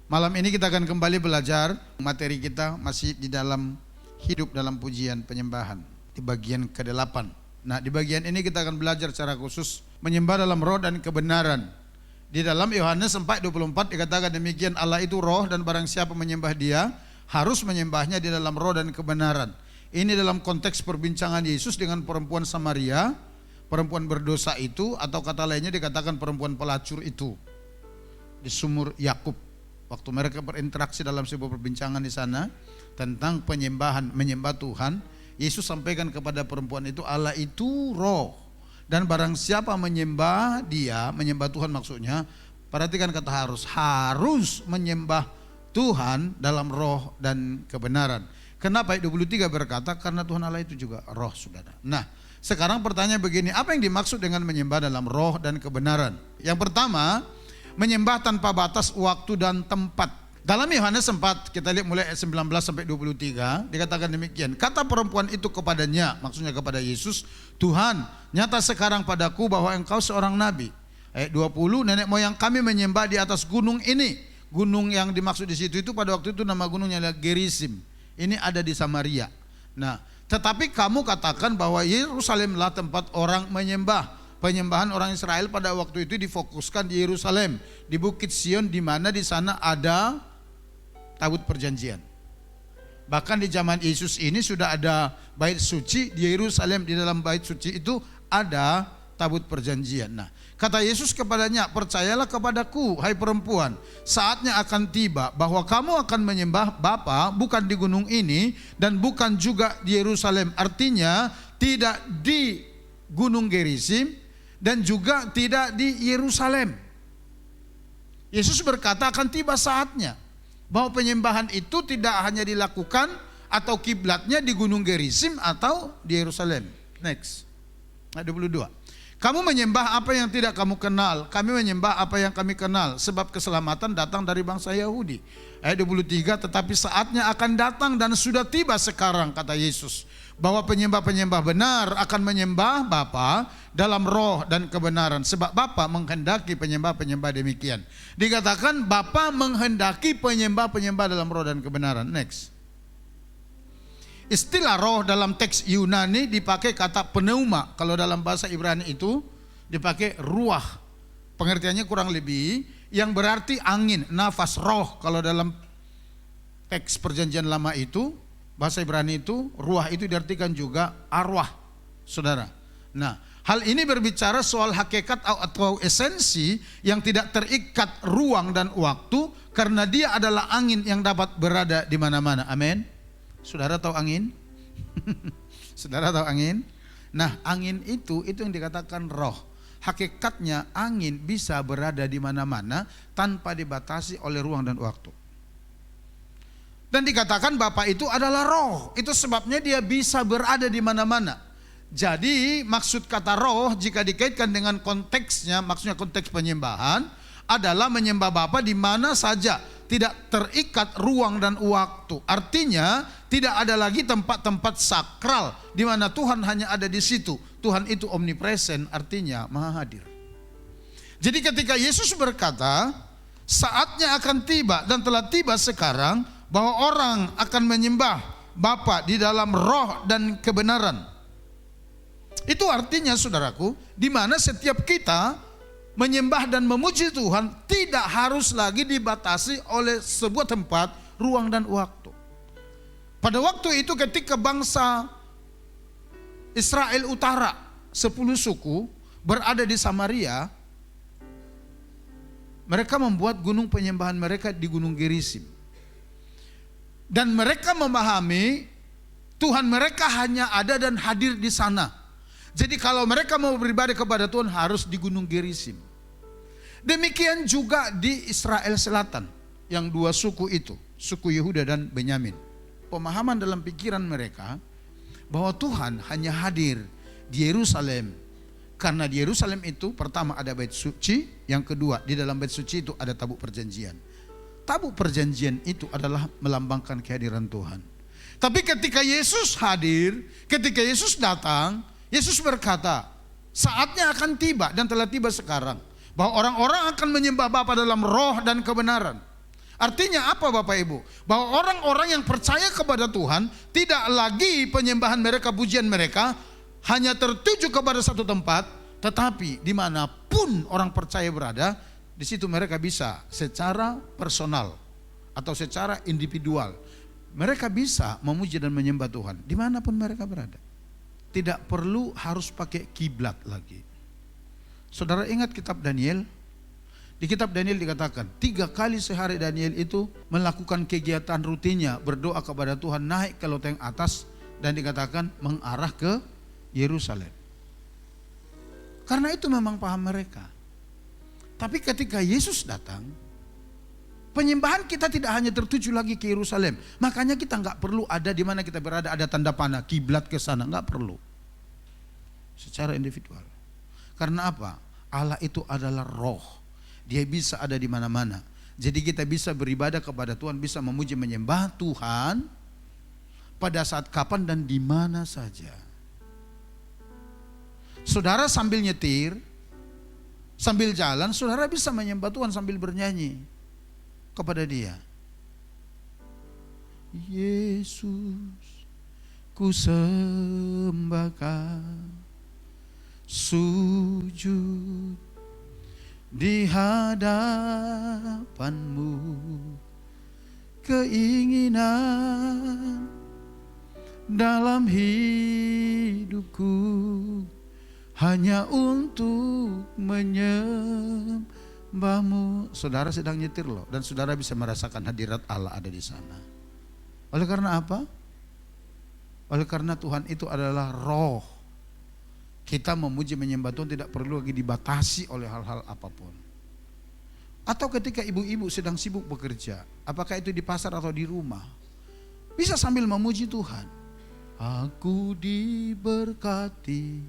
Malam ini kita akan kembali belajar. Materi kita masih di dalam hidup dalam pujian penyembahan di bagian ke-8. Nah, di bagian ini kita akan belajar secara khusus menyembah dalam roh dan kebenaran. Di dalam Yohanes 4:24 dikatakan demikian, Allah itu roh dan barang siapa menyembah Dia harus menyembahnya di dalam roh dan kebenaran. Ini dalam konteks perbincangan Yesus dengan perempuan Samaria, perempuan berdosa itu, atau kata lainnya dikatakan perempuan pelacur itu di sumur Yakub. Waktu mereka berinteraksi dalam sebuah perbincangan di sana tentang penyembahan, menyembah Tuhan, Yesus sampaikan kepada perempuan itu, Allah itu roh dan barang siapa menyembah Dia, menyembah Tuhan maksudnya, perhatikan kata harus menyembah Tuhan dalam roh dan kebenaran. Kenapa ayat 23 berkata karena Tuhan Allah itu juga roh, saudara. Nah, sekarang pertanyaan begini, apa yang dimaksud dengan menyembah dalam roh dan kebenaran? Yang pertama, menyembah tanpa batas waktu dan tempat. Dalam Yohanes 4 kita lihat mulai ayat 19 sampai 23 dikatakan demikian. Kata perempuan itu kepadanya, maksudnya kepada Yesus, Tuhan, nyata sekarang padaku bahwa engkau seorang nabi. Ayat 20, nenek moyang kami menyembah di atas gunung ini. Gunung yang dimaksud di situ itu pada waktu itu nama gunungnya adalah Gerizim. Ini ada di Samaria. Nah, tetapi kamu katakan bahwa Yerusalemlah tempat orang menyembah. Penyembahan orang Israel pada waktu itu difokuskan di Yerusalem, di Bukit Sion, di mana di sana ada tabut perjanjian. Bahkan di zaman Yesus ini sudah ada bait suci di Yerusalem, di dalam bait suci itu ada tabut perjanjian. Nah, kata Yesus kepadanya, percayalah kepadaku, hai perempuan, saatnya akan tiba bahwa kamu akan menyembah Bapa bukan di gunung ini dan bukan juga di Yerusalem. Artinya tidak di gunung Gerizim dan juga tidak di Yerusalem. Yesus berkata akan tiba saatnya bahwa penyembahan itu tidak hanya dilakukan atau kiblatnya di gunung Gerizim atau di Yerusalem. Next, ayat 22. Kamu menyembah apa yang tidak kamu kenal, kami menyembah apa yang kami kenal, sebab keselamatan datang dari bangsa Yahudi. Ayat 23, tetapi saatnya akan datang dan sudah tiba sekarang, kata Yesus, bahwa penyembah-penyembah benar akan menyembah Bapa dalam roh dan kebenaran, sebab Bapa menghendaki penyembah-penyembah demikian. Dikatakan Bapa menghendaki penyembah-penyembah dalam roh dan kebenaran. Next. Istilah roh dalam teks Yunani dipakai kata pneuma. Kalau dalam bahasa Ibrani itu dipakai ruah. Pengertiannya kurang lebih yang berarti angin, nafas, roh. Kalau dalam teks perjanjian lama itu, bahasa Ibrani itu, ruah itu diartikan juga arwah, saudara. Nah, hal ini berbicara soal hakikat atau esensi yang tidak terikat ruang dan waktu, karena dia adalah angin yang dapat berada di mana-mana. Amin. Saudara tahu angin? Saudara tahu angin? Nah, angin itu yang dikatakan roh. Hakikatnya angin bisa berada di mana-mana tanpa dibatasi oleh ruang dan waktu. Dan dikatakan Bapa itu adalah roh. Itu sebabnya dia bisa berada di mana-mana. Jadi maksud kata roh jika dikaitkan dengan konteksnya, maksudnya konteks penyembahan, adalah menyembah Bapa di mana saja, tidak terikat ruang dan waktu. Artinya tidak ada lagi tempat-tempat sakral di mana Tuhan hanya ada di situ. Tuhan itu omnipresent, artinya maha hadir. Jadi ketika Yesus berkata saatnya akan tiba dan telah tiba sekarang bahwa orang akan menyembah Bapa di dalam roh dan kebenaran, itu artinya saudaraku, di mana setiap kita menyembah dan memuji Tuhan tidak harus lagi dibatasi oleh sebuah tempat, ruang dan waktu. Pada waktu itu ketika bangsa Israel Utara, 10 suku berada di Samaria, mereka membuat gunung penyembahan mereka di gunung Gerizim. Dan mereka memahami Tuhan mereka hanya ada dan hadir di sana. Jadi kalau mereka mau beribadah kepada Tuhan harus di gunung Gerizim. Demikian juga di Israel Selatan, yang 2 suku itu, suku Yehuda dan Benyamin. Pemahaman dalam pikiran mereka bahwa Tuhan hanya hadir di Yerusalem. Karena di Yerusalem itu pertama ada bait suci, yang kedua di dalam bait suci itu ada tabut perjanjian. Tabut perjanjian itu adalah melambangkan kehadiran Tuhan. Tapi ketika Yesus hadir, ketika Yesus datang, Yesus berkata, saatnya akan tiba dan telah tiba sekarang, bahwa orang-orang akan menyembah Bapa dalam roh dan kebenaran. Artinya apa Bapak Ibu? Bahwa orang-orang yang percaya kepada Tuhan tidak lagi penyembahan mereka, pujian mereka hanya tertuju kepada satu tempat, tetapi dimanapun orang percaya berada, di situ mereka bisa secara personal atau secara individual, mereka bisa memuji dan menyembah Tuhan dimanapun mereka berada. Tidak perlu harus pakai kiblat lagi. Saudara ingat kitab Daniel? Di kitab Daniel dikatakan 3 kali sehari Daniel itu melakukan kegiatan rutinnya, berdoa kepada Tuhan, naik ke loteng atas, dan dikatakan mengarah ke Yerusalem. Karena itu memang paham mereka. Tapi ketika Yesus datang, penyembahan kita tidak hanya tertuju lagi ke Yerusalem. Makanya kita nggak perlu ada di mana kita berada ada tanda panah kiblat ke sana, nggak perlu. Secara individual. Karena apa? Allah itu adalah roh. Dia bisa ada di mana-mana. Jadi kita bisa beribadah kepada Tuhan, bisa memuji menyembah Tuhan pada saat kapan dan di mana saja. Saudara sambil nyetir, sambil jalan, saudara bisa menyembah Tuhan sambil bernyanyi kepada Dia. Yesus, ku sembahkan, sujud di hadapan-Mu, keinginan dalam hidupku hanya untuk menyembah-Mu. Saudara sedang nyetir loh, dan saudara bisa merasakan hadirat Allah ada di sana. Oleh karena apa? Oleh karena Tuhan itu adalah roh. Kita memuji menyembah Tuhan tidak perlu lagi dibatasi oleh hal-hal apapun. Atau ketika ibu-ibu sedang sibuk bekerja, apakah itu di pasar atau di rumah, bisa sambil memuji Tuhan. Aku diberkati,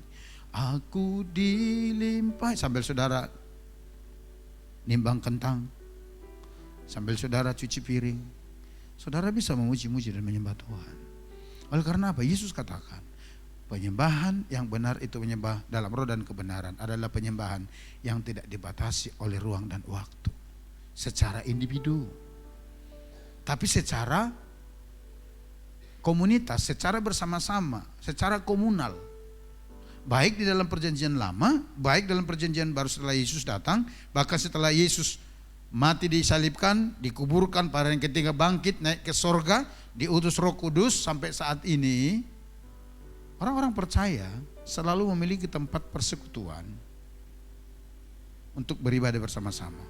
aku dilimpahi, sambil saudara nimbang kentang, sambil saudara cuci piring, saudara bisa memuji-muji dan menyembah Tuhan. Oleh karena apa? Yesus katakan, penyembahan yang benar itu menyembah dalam roh dan kebenaran adalah penyembahan yang tidak dibatasi oleh ruang dan waktu. Secara individu. Tapi secara komunitas, secara bersama-sama, secara komunal. Baik di dalam perjanjian lama, baik dalam perjanjian baru setelah Yesus datang, bahkan setelah Yesus mati disalibkan, dikuburkan, pada yang ketiga bangkit, naik ke sorga, diutus Roh Kudus, sampai saat ini orang-orang percaya selalu memiliki tempat persekutuan untuk beribadah bersama-sama.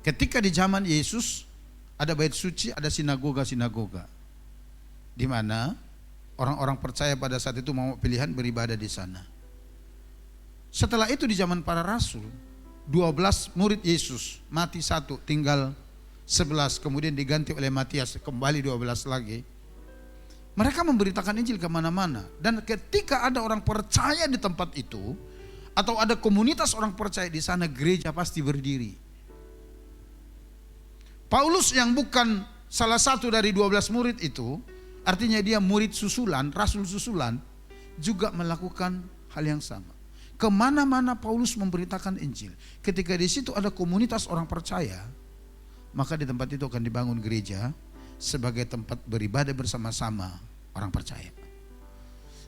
Ketika di zaman Yesus ada bait suci, ada sinagoga-sinagoga, di mana orang-orang percaya pada saat itu mau pilihan beribadah di sana. Setelah itu di zaman para rasul, 12 murid Yesus, mati 1, tinggal 11, kemudian diganti oleh Matias, kembali 12 lagi. Mereka memberitakan Injil kemana-mana. Dan ketika ada orang percaya di tempat itu, atau ada komunitas orang percaya di sana, gereja pasti berdiri. Paulus yang bukan salah satu dari 12 murid itu, artinya dia murid susulan, rasul susulan, juga melakukan hal yang sama. Kemana-mana Paulus memberitakan Injil. Ketika di situ ada komunitas orang percaya, maka di tempat itu akan dibangun gereja sebagai tempat beribadah bersama-sama orang percaya.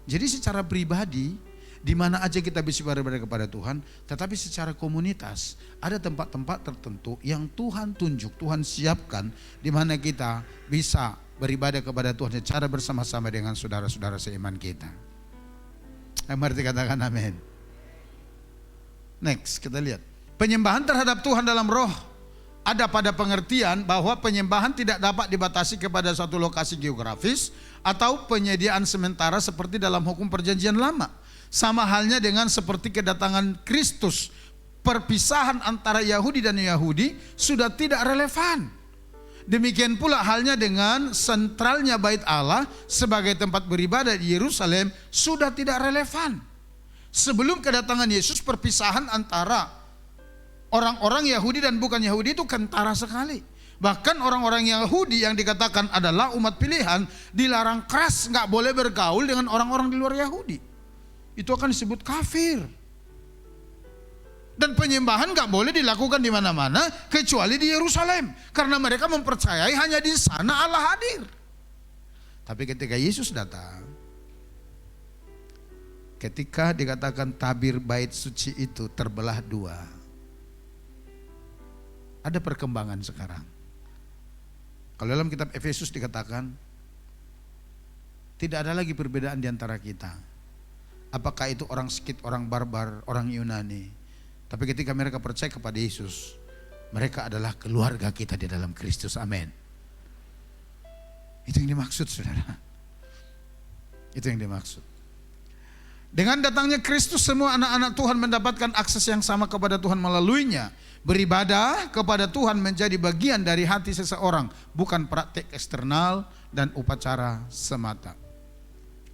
Jadi secara pribadi, di mana aja kita bisa beribadah kepada Tuhan, tetapi secara komunitas ada tempat-tempat tertentu yang Tuhan tunjuk, Tuhan siapkan, di mana kita bisa beribadah kepada Tuhan secara bersama-sama dengan saudara-saudara seiman kita. Mari katakan amin. Next, kita lihat. Penyembahan terhadap Tuhan dalam roh ada pada pengertian bahwa penyembahan tidak dapat dibatasi kepada suatu lokasi geografis atau penyediaan sementara seperti dalam hukum perjanjian lama. Sama halnya dengan seperti kedatangan Kristus, perpisahan antara Yahudi dan Yahudi sudah tidak relevan. Demikian pula halnya dengan sentralnya bait Allah sebagai tempat beribadah di Yerusalem sudah tidak relevan. Sebelum kedatangan Yesus, perpisahan antara orang-orang Yahudi dan bukan Yahudi itu kentara sekali. Bahkan orang-orang Yahudi yang dikatakan adalah umat pilihan dilarang keras, nggak boleh bergaul dengan orang-orang di luar Yahudi. Itu akan disebut kafir. Dan penyembahan gak boleh dilakukan di mana-mana kecuali di Yerusalem. Karena mereka mempercayai hanya di sana Allah hadir. Tapi ketika Yesus datang, ketika dikatakan tabir bait suci itu terbelah dua, ada perkembangan sekarang. Kalau dalam kitab Efesus dikatakan tidak ada lagi perbedaan di antara kita. Apakah itu orang Skit, orang barbar, orang Yunani. Tapi ketika mereka percaya kepada Yesus, mereka adalah keluarga kita di dalam Kristus. Amin. Itu yang dimaksud, saudara. Itu yang dimaksud. Dengan datangnya Kristus, semua anak-anak Tuhan mendapatkan akses yang sama kepada Tuhan melaluinya. Beribadah kepada Tuhan menjadi bagian dari hati seseorang, bukan praktek eksternal dan upacara semata.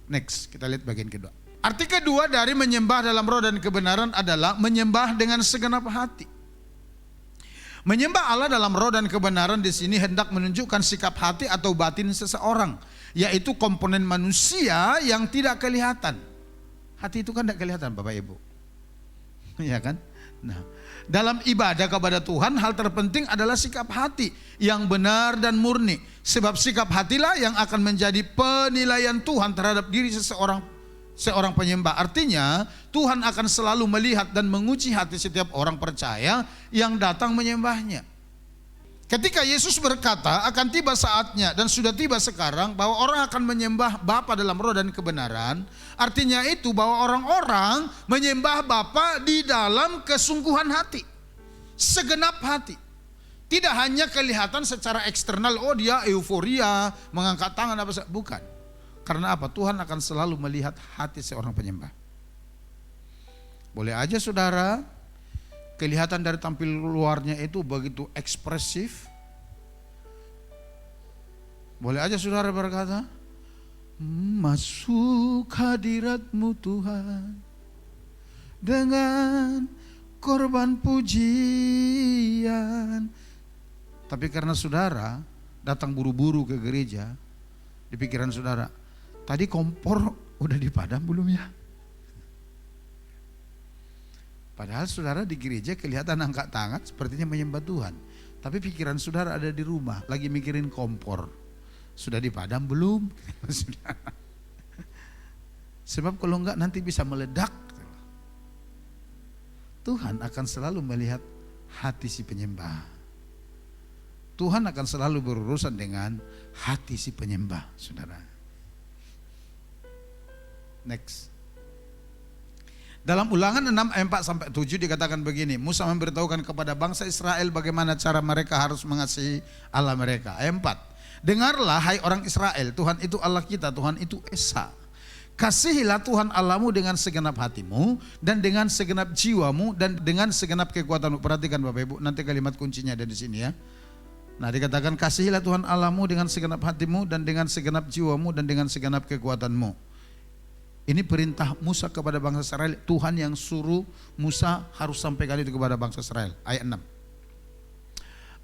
Next, kita lihat bagian kedua. Arti kedua dari menyembah dalam roh dan kebenaran adalah menyembah dengan segenap hati. Menyembah Allah dalam roh dan kebenaran di sini hendak menunjukkan sikap hati atau batin seseorang, yaitu komponen manusia yang tidak kelihatan. Hati itu kan tidak kelihatan, Bapak Ibu. Iya kan? Nah, dalam ibadah kepada Tuhan, hal terpenting adalah sikap hati yang benar dan murni. Sebab sikap hatilah yang akan menjadi penilaian Tuhan terhadap diri seorang penyembah. Artinya Tuhan akan selalu melihat dan menguji hati setiap orang percaya yang datang menyembahnya. Ketika Yesus berkata akan tiba saatnya dan sudah tiba sekarang bahwa orang akan menyembah Bapa dalam roh dan kebenaran, artinya itu bahwa orang-orang menyembah Bapa di dalam kesungguhan hati, segenap hati. Tidak hanya kelihatan secara eksternal, oh dia euforia, mengangkat tangan apa saja, bukan. Karena apa? Tuhan akan selalu melihat hati seorang penyembah. Boleh aja saudara, kelihatan dari tampil luarnya itu begitu ekspresif. Boleh aja saudara berkata, masuk hadirat-Mu Tuhan dengan korban pujian. Tapi karena saudara datang buru-buru ke gereja, di pikiran saudara, tadi kompor udah dipadam belum ya? Padahal saudara di gereja kelihatan angkat tangan sepertinya menyembah Tuhan. Tapi pikiran saudara ada di rumah, lagi mikirin kompor. Sudah dipadam belum? Sebab kalau enggak nanti bisa meledak. Tuhan akan selalu melihat hati si penyembah. Tuhan akan selalu berurusan dengan hati si penyembah, saudara. Next. Dalam Ulangan 6 ayat 4 sampai 7 dikatakan begini, Musa memberitahukan kepada bangsa Israel bagaimana cara mereka harus mengasihi Allah mereka. Ayat 4. Dengarlah hai orang Israel, Tuhan itu Allah kita, Tuhan itu Esa. Kasihilah Tuhan Allahmu dengan segenap hatimu dan dengan segenap jiwamu dan dengan segenap kekuatanmu. Perhatikan Bapak Ibu, nanti kalimat kuncinya ada di sini ya. Nah, dikatakan kasihilah Tuhan Allahmu dengan segenap hatimu dan dengan segenap jiwamu dan dengan segenap kekuatanmu. Ini perintah Musa kepada bangsa Israel. Tuhan yang suruh Musa harus sampaikan itu kepada bangsa Israel. Ayat 6.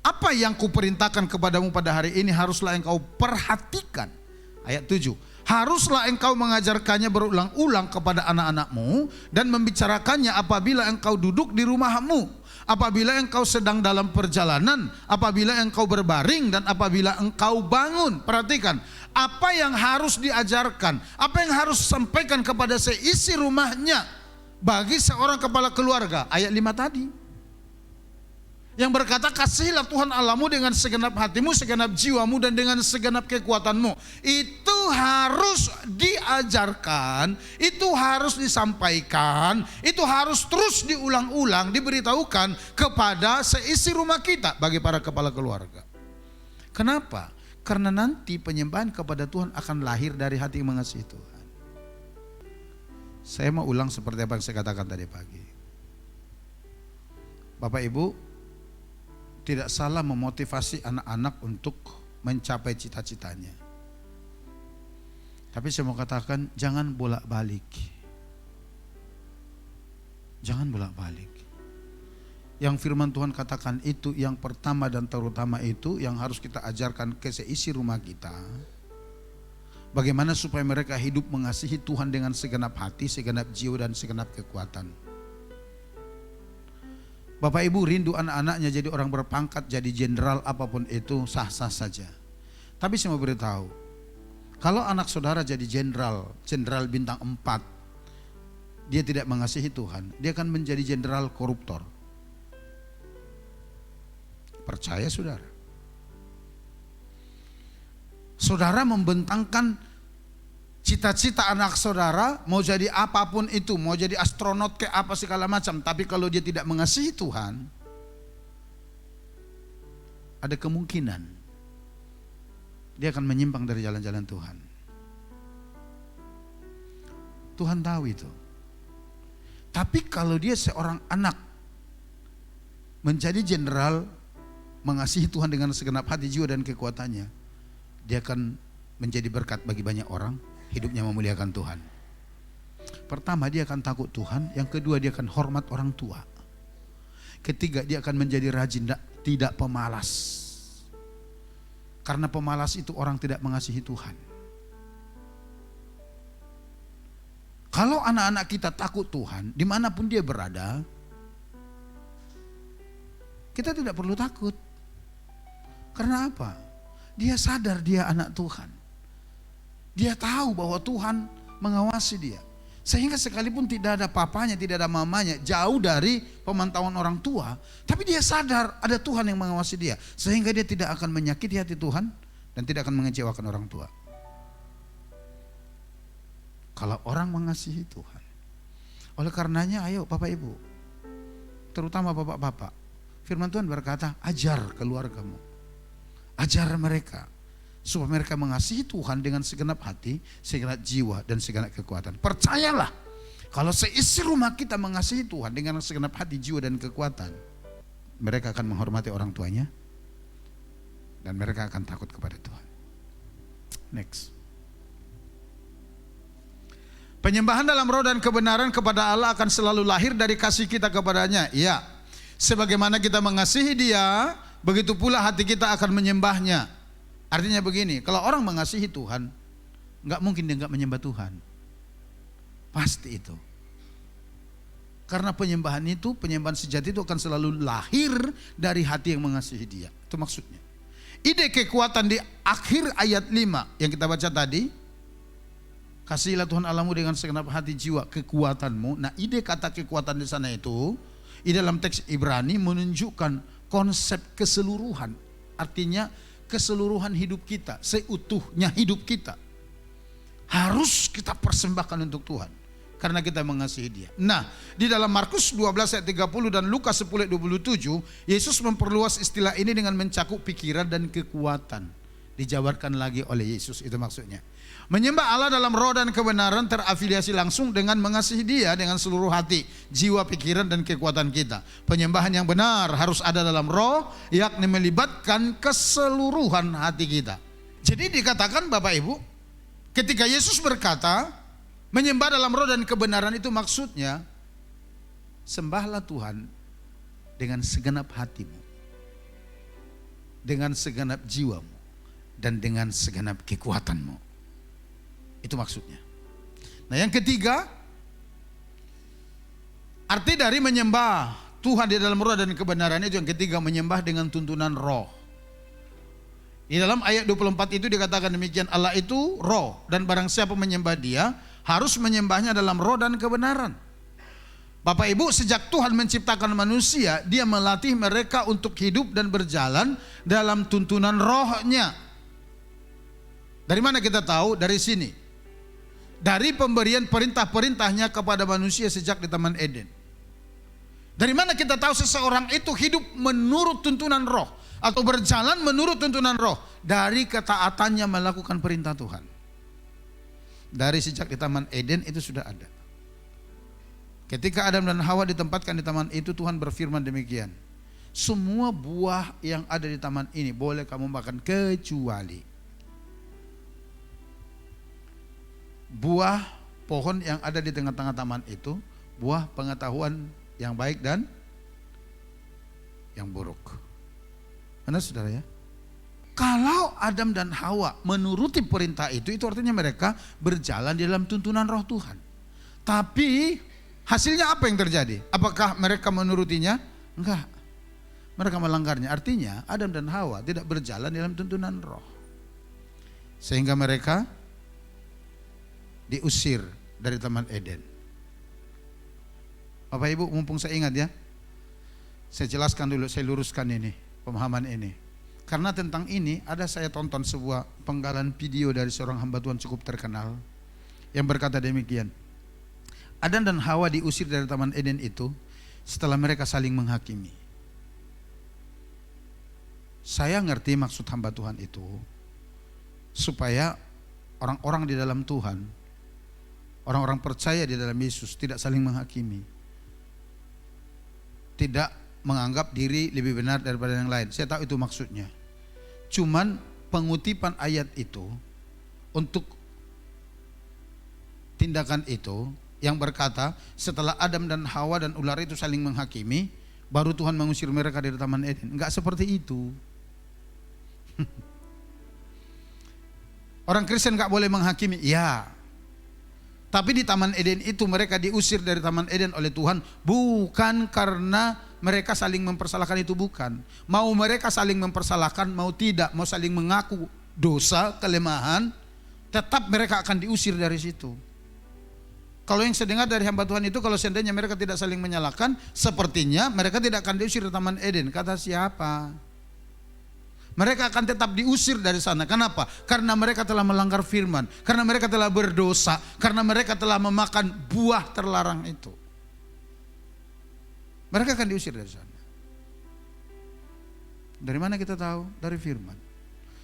Apa yang kuperintahkan kepadamu pada hari ini haruslah engkau perhatikan. Ayat 7. Haruslah engkau mengajarkannya berulang-ulang kepada anak-anakmu dan membicarakannya apabila engkau duduk di rumahmu, apabila engkau sedang dalam perjalanan, apabila engkau berbaring dan apabila engkau bangun. Perhatikan, apa yang harus diajarkan, apa yang harus disampaikan kepada seisi rumahnya bagi seorang kepala keluarga. Ayat 5 tadi. Yang berkata kasihilah Tuhan Allahmu dengan segenap hatimu, segenap jiwamu dan dengan segenap kekuatanmu. Itu harus diajarkan, itu harus disampaikan, itu harus terus diulang-ulang, diberitahukan kepada seisi rumah kita bagi para kepala keluarga. Kenapa? Karena nanti penyembahan kepada Tuhan akan lahir dari hati yang mengasihi Tuhan. Saya mau ulang seperti apa yang saya katakan tadi pagi. Bapak Ibu, tidak salah memotivasi anak-anak untuk mencapai cita-citanya. Tapi saya mau katakan jangan bolak-balik. Jangan bolak-balik. Yang firman Tuhan katakan itu yang pertama dan terutama itu yang harus kita ajarkan ke seisi rumah kita. Bagaimana supaya mereka hidup mengasihi Tuhan dengan segenap hati, segenap jiwa dan segenap kekuatan. Bapak Ibu rindu anak-anaknya jadi orang berpangkat, jadi jenderal apapun itu, sah-sah saja. Tapi saya mau beritahu, kalau anak saudara jadi jenderal bintang 4, dia tidak mengasihi Tuhan, dia akan menjadi jenderal koruptor. Percaya saudara? Saudara membentangkan cita-cita anak saudara mau jadi apapun itu, mau jadi astronot kayak apa segala macam, tapi kalau dia tidak mengasihi Tuhan, ada kemungkinan dia akan menyimpang dari jalan-jalan Tuhan. Tuhan tahu itu. Tapi kalau dia seorang anak menjadi jenderal, mengasihi Tuhan dengan segenap hati, jiwa dan kekuatannya, dia akan menjadi berkat bagi banyak orang. Hidupnya memuliakan Tuhan. Pertama, dia akan takut Tuhan. Yang kedua, dia akan hormat orang tua. Ketiga, dia akan menjadi rajin, tidak pemalas. Karena pemalas itu orang tidak mengasihi Tuhan. Kalau anak-anak kita takut Tuhan, dimanapun dia berada, kita tidak perlu takut. Karena apa? Dia sadar dia anak Tuhan. Dia tahu bahwa Tuhan mengawasi dia. Sehingga sekalipun tidak ada papanya, tidak ada mamanya, jauh dari pemantauan orang tua, tapi dia sadar ada Tuhan yang mengawasi dia. Sehingga dia tidak akan menyakiti hati Tuhan dan tidak akan mengecewakan orang tua. Kalau orang mengasihi Tuhan. Oleh karenanya ayo Bapak Ibu, terutama Bapak-Bapak, firman Tuhan berkata, ajar keluargamu, ajar mereka, supaya mereka mengasihi Tuhan dengan segenap hati, segenap jiwa, dan segenap kekuatan. Percayalah, kalau seisi rumah kita mengasihi Tuhan dengan segenap hati, jiwa, dan kekuatan, mereka akan menghormati orang tuanya, dan mereka akan takut kepada Tuhan. Next. Penyembahan dalam roh dan kebenaran kepada Allah akan selalu lahir dari kasih kita kepadanya. Iya, sebagaimana kita mengasihi Dia, begitu pula hati kita akan menyembahnya. Artinya begini, kalau orang mengasihi Tuhan, nggak mungkin dia nggak menyembah Tuhan. Pasti itu. Karena penyembahan sejati itu akan selalu lahir dari hati yang mengasihi Dia. Itu maksudnya. Ide kekuatan di akhir ayat 5 yang kita baca tadi, kasihilah Tuhan Allahmu dengan segenap hati, jiwa, kekuatanmu. Nah, ide kata kekuatan di sana itu, di dalam teks Ibrani menunjukkan konsep keseluruhan. Artinya keseluruhan hidup kita, seutuhnya hidup kita harus kita persembahkan untuk Tuhan karena kita mengasihi Dia. Nah, di dalam Markus 12 ayat 30 dan Lukas 10 ayat 27, Yesus memperluas istilah ini dengan mencakup pikiran dan kekuatan. Dijabarkan lagi oleh Yesus, itu maksudnya. Menyembah Allah dalam roh dan kebenaran terafiliasi langsung dengan mengasihi Dia dengan seluruh hati, jiwa, pikiran, dan kekuatan kita. Penyembahan yang benar harus ada dalam roh, yakni melibatkan keseluruhan hati kita. Jadi dikatakan Bapak Ibu, ketika Yesus berkata menyembah dalam roh dan kebenaran, itu maksudnya sembahlah Tuhan dengan segenap hatimu, dengan segenap jiwamu, dan dengan segenap kekuatanmu. Itu maksudnya. Nah, yang ketiga, arti dari menyembah Tuhan di dalam roh dan kebenaran itu yang ketiga, menyembah dengan tuntunan roh. Di dalam ayat 24 itu dikatakan demikian, Allah itu roh, dan barang siapa menyembah Dia harus menyembahnya dalam roh dan kebenaran. Bapak Ibu, sejak Tuhan menciptakan manusia, Dia melatih mereka untuk hidup dan berjalan dalam tuntunan rohnya. Dari mana kita tahu? Dari sini. Dari pemberian perintah-perintahnya kepada manusia sejak di Taman Eden. Dari mana kita tahu seseorang itu hidup menurut tuntunan roh atau berjalan menurut tuntunan roh? Dari ketaatannya melakukan perintah Tuhan. Dari sejak di Taman Eden itu sudah ada. Ketika Adam dan Hawa ditempatkan di taman itu, Tuhan berfirman demikian, semua buah yang ada di taman ini boleh kamu makan kecuali buah pohon yang ada di tengah-tengah taman itu, buah pengetahuan yang baik dan yang buruk. Mana saudara ya? Kalau Adam dan Hawa menuruti perintah itu artinya mereka berjalan di dalam tuntunan roh Tuhan. Tapi hasilnya apa yang terjadi? Apakah mereka menurutinya? Enggak. Mereka melanggarnya. Artinya Adam dan Hawa tidak berjalan dalam tuntunan roh. Sehingga mereka diusir dari Taman Eden. Bapak Ibu, mumpung saya ingat ya, saya jelaskan dulu, saya luruskan ini, pemahaman ini. Karena tentang ini ada saya tonton sebuah penggalan video dari seorang hamba Tuhan cukup terkenal yang berkata demikian. Adam dan Hawa diusir dari Taman Eden itu setelah mereka saling menghakimi. Saya ngerti maksud hamba Tuhan itu supaya orang-orang di dalam Tuhan, orang-orang percaya di dalam Yesus tidak saling menghakimi, tidak menganggap diri lebih benar daripada yang lain. Saya tahu itu maksudnya. Cuman pengutipan ayat itu untuk tindakan itu yang berkata setelah Adam dan Hawa dan ular itu saling menghakimi, baru Tuhan mengusir mereka dari Taman Eden. Enggak seperti itu. Orang Kristen enggak boleh menghakimi, ya. Tapi di Taman Eden itu mereka diusir dari Taman Eden oleh Tuhan bukan karena mereka saling mempersalahkan, itu bukan. Mau mereka saling mempersalahkan, mau tidak, mau saling mengaku dosa, kelemahan, tetap mereka akan diusir dari situ. Kalau yang saya dengar dari hamba Tuhan itu, kalau seandainya mereka tidak saling menyalahkan, sepertinya mereka tidak akan diusir dari Taman Eden. Kata siapa? Mereka akan tetap diusir dari sana. Kenapa? Karena mereka telah melanggar firman, karena mereka telah berdosa, karena mereka telah memakan buah terlarang itu. Mereka akan diusir dari sana. Dari mana kita tahu? Dari firman.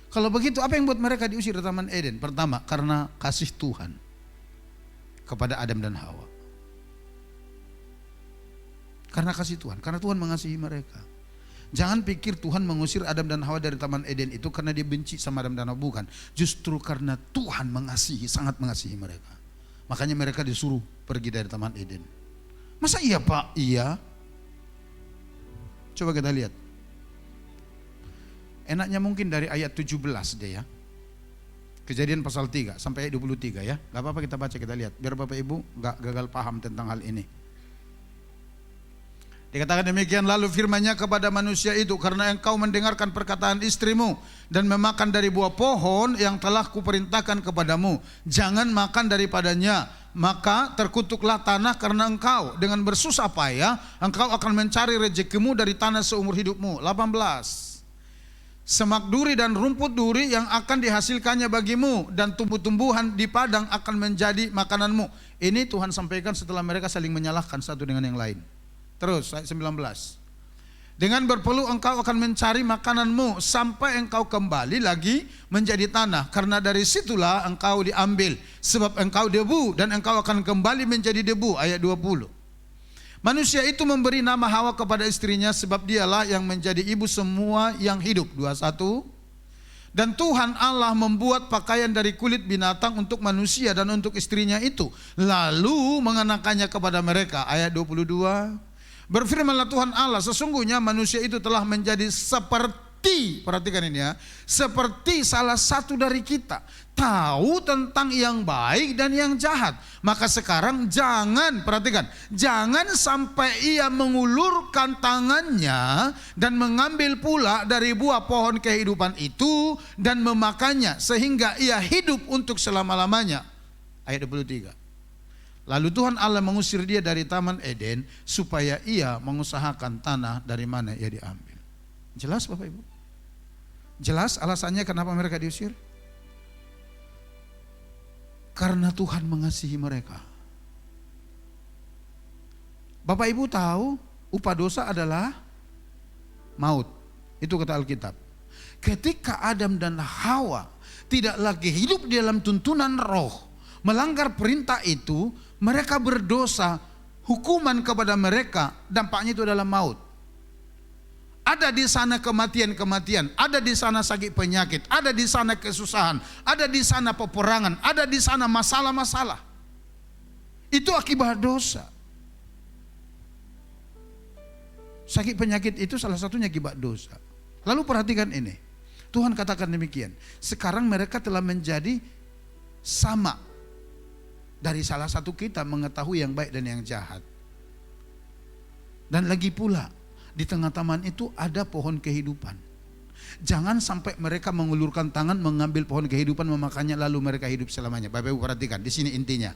Kalau begitu, apa yang buat mereka diusir dari Taman Eden? Pertama, karena kasih Tuhan kepada Adam dan Hawa. Karena kasih Tuhan, karena Tuhan mengasihi mereka. Jangan pikir Tuhan mengusir Adam dan Hawa dari Taman Eden itu karena dia benci sama Adam dan Hawa, bukan. Justru karena Tuhan mengasihi, sangat mengasihi mereka. Makanya mereka disuruh pergi dari Taman Eden. Masa iya Pak? Iya. Coba kita lihat. Enaknya mungkin dari ayat 17 deh ya. Kejadian pasal 3 sampai ayat 23 ya. Gak apa-apa kita baca, kita lihat. Biar Bapak Ibu gak gagal paham tentang hal ini. Dikatakan demikian, lalu firman-Nya kepada manusia itu, karena engkau mendengarkan perkataan istrimu dan memakan dari buah pohon yang telah kuperintahkan kepadamu, jangan makan daripadanya, maka terkutuklah tanah karena engkau. Dengan bersusah payah engkau akan mencari rezekimu dari tanah seumur hidupmu. 18. Semak duri dan rumput duri yang akan dihasilkannya bagimu, dan tumbuh-tumbuhan di padang akan menjadi makananmu. Ini Tuhan sampaikan setelah mereka saling menyalahkan satu dengan yang lain. Terus ayat 19. Dengan berpeluh engkau akan mencari makananmu sampai engkau kembali lagi menjadi tanah, karena dari situlah engkau diambil, sebab engkau debu dan engkau akan kembali menjadi debu. Ayat 20. Manusia itu memberi nama Hawa kepada istrinya, sebab dialah yang menjadi ibu semua yang hidup. 21. Dan Tuhan Allah membuat pakaian dari kulit binatang untuk manusia dan untuk istrinya itu, lalu mengenakannya kepada mereka. Ayat 22. Berfirmanlah Tuhan Allah, sesungguhnya manusia itu telah menjadi seperti, perhatikan ini ya, seperti salah satu dari kita, tahu tentang yang baik dan yang jahat. Maka sekarang jangan, perhatikan, jangan sampai ia mengulurkan tangannya dan mengambil pula dari buah pohon kehidupan itu dan memakannya, sehingga ia hidup untuk selama-lamanya. Ayat 23. Lalu Tuhan Allah mengusir dia dari Taman Eden supaya ia mengusahakan tanah dari mana ia diambil. Jelas Bapak Ibu? Jelas alasannya kenapa mereka diusir? Karena Tuhan mengasihi mereka. Bapak Ibu tahu upah dosa adalah maut. Itu kata Alkitab. Ketika Adam dan Hawa tidak lagi hidup di dalam tuntunan roh, melanggar perintah itu, mereka berdosa, hukuman kepada mereka dampaknya itu adalah maut. Ada di sana kematian-kematian, ada di sana sakit penyakit, ada di sana kesusahan, ada di sana peperangan, ada di sana masalah-masalah. Itu akibat dosa. Sakit penyakit itu salah satunya akibat dosa. Lalu perhatikan ini, Tuhan katakan demikian, sekarang mereka telah menjadi sama. Dari salah satu kita mengetahui yang baik dan yang jahat. Dan lagi pula, di tengah taman itu ada pohon kehidupan. Jangan sampai mereka mengulurkan tangan mengambil pohon kehidupan, memakannya lalu mereka hidup selamanya. Bapak Ibu perhatikan, di sini intinya.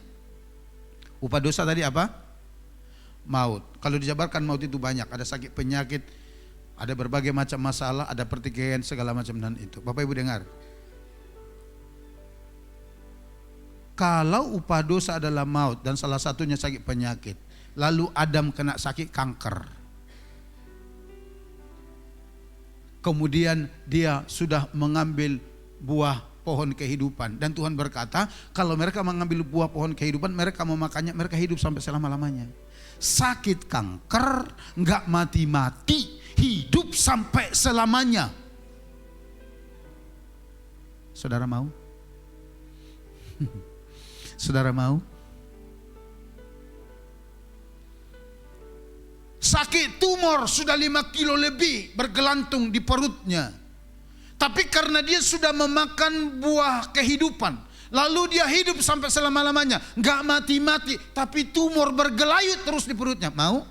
Upah dosa tadi apa? Maut. Kalau dijabarkan maut itu banyak, ada sakit penyakit, ada berbagai macam masalah, ada pertikaian segala macam dan itu. Bapak Ibu dengar. Kalau upah dosa adalah maut dan salah satunya sakit penyakit, lalu Adam kena sakit kanker, kemudian dia sudah mengambil buah pohon kehidupan, dan Tuhan berkata kalau mereka mengambil buah pohon kehidupan, mereka memakannya, mereka hidup sampai selama-lamanya. Sakit kanker enggak mati-mati, hidup sampai selamanya. Saudara mau? Saudara mau? Sakit tumor sudah 5 kilo lebih bergelantung di perutnya. Tapi karena dia sudah memakan buah kehidupan, lalu dia hidup sampai selama-lamanya, enggak mati-mati, tapi tumor bergelayut terus di perutnya. Mau?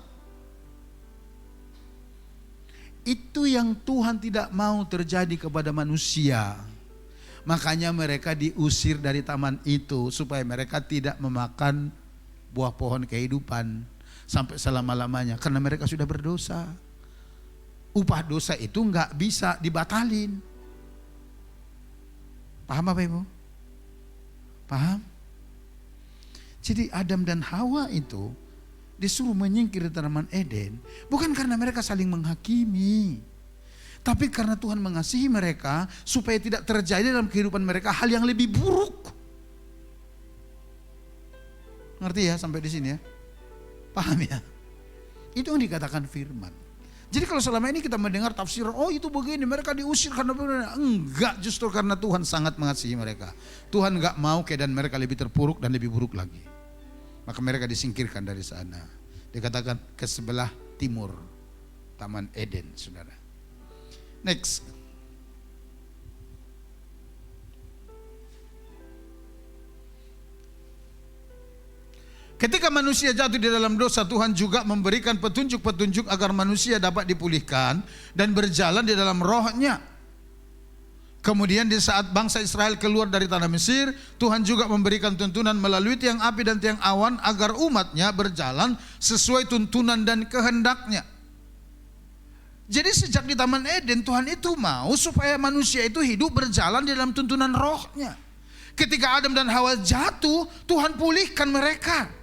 Itu yang Tuhan tidak mau terjadi kepada manusia. Makanya mereka diusir dari taman itu supaya mereka tidak memakan buah pohon kehidupan sampai selama-lamanya, karena mereka sudah berdosa. Upah dosa itu enggak bisa dibatalin. Paham Bapak Ibu? Paham? Jadi Adam dan Hawa itu disuruh menyingkir dari Taman Eden bukan karena mereka saling menghakimi, tapi karena Tuhan mengasihi mereka supaya tidak terjadi dalam kehidupan mereka hal yang lebih buruk. Ngerti ya sampai di sini ya? Paham ya? Itu yang dikatakan firman. Jadi kalau selama ini kita mendengar tafsir, oh itu begini, mereka diusir karena begini. Enggak, justru karena Tuhan sangat mengasihi mereka. Tuhan enggak mau keadaan mereka lebih terpuruk dan lebih buruk lagi. Maka mereka disingkirkan dari sana. Dikatakan ke sebelah timur Taman Eden, saudara. Next. Ketika manusia jatuh di dalam dosa, Tuhan juga memberikan petunjuk-petunjuk agar manusia dapat dipulihkan dan berjalan di dalam rohnya. Kemudian di saat bangsa Israel keluar dari tanah Mesir, Tuhan juga memberikan tuntunan melalui tiang api dan tiang awan agar umatnya berjalan sesuai tuntunan dan kehendaknya. Jadi sejak di Taman Eden, Tuhan itu mau supaya manusia itu hidup berjalan di dalam tuntunan rohnya. Ketika Adam dan Hawa jatuh, Tuhan pulihkan mereka.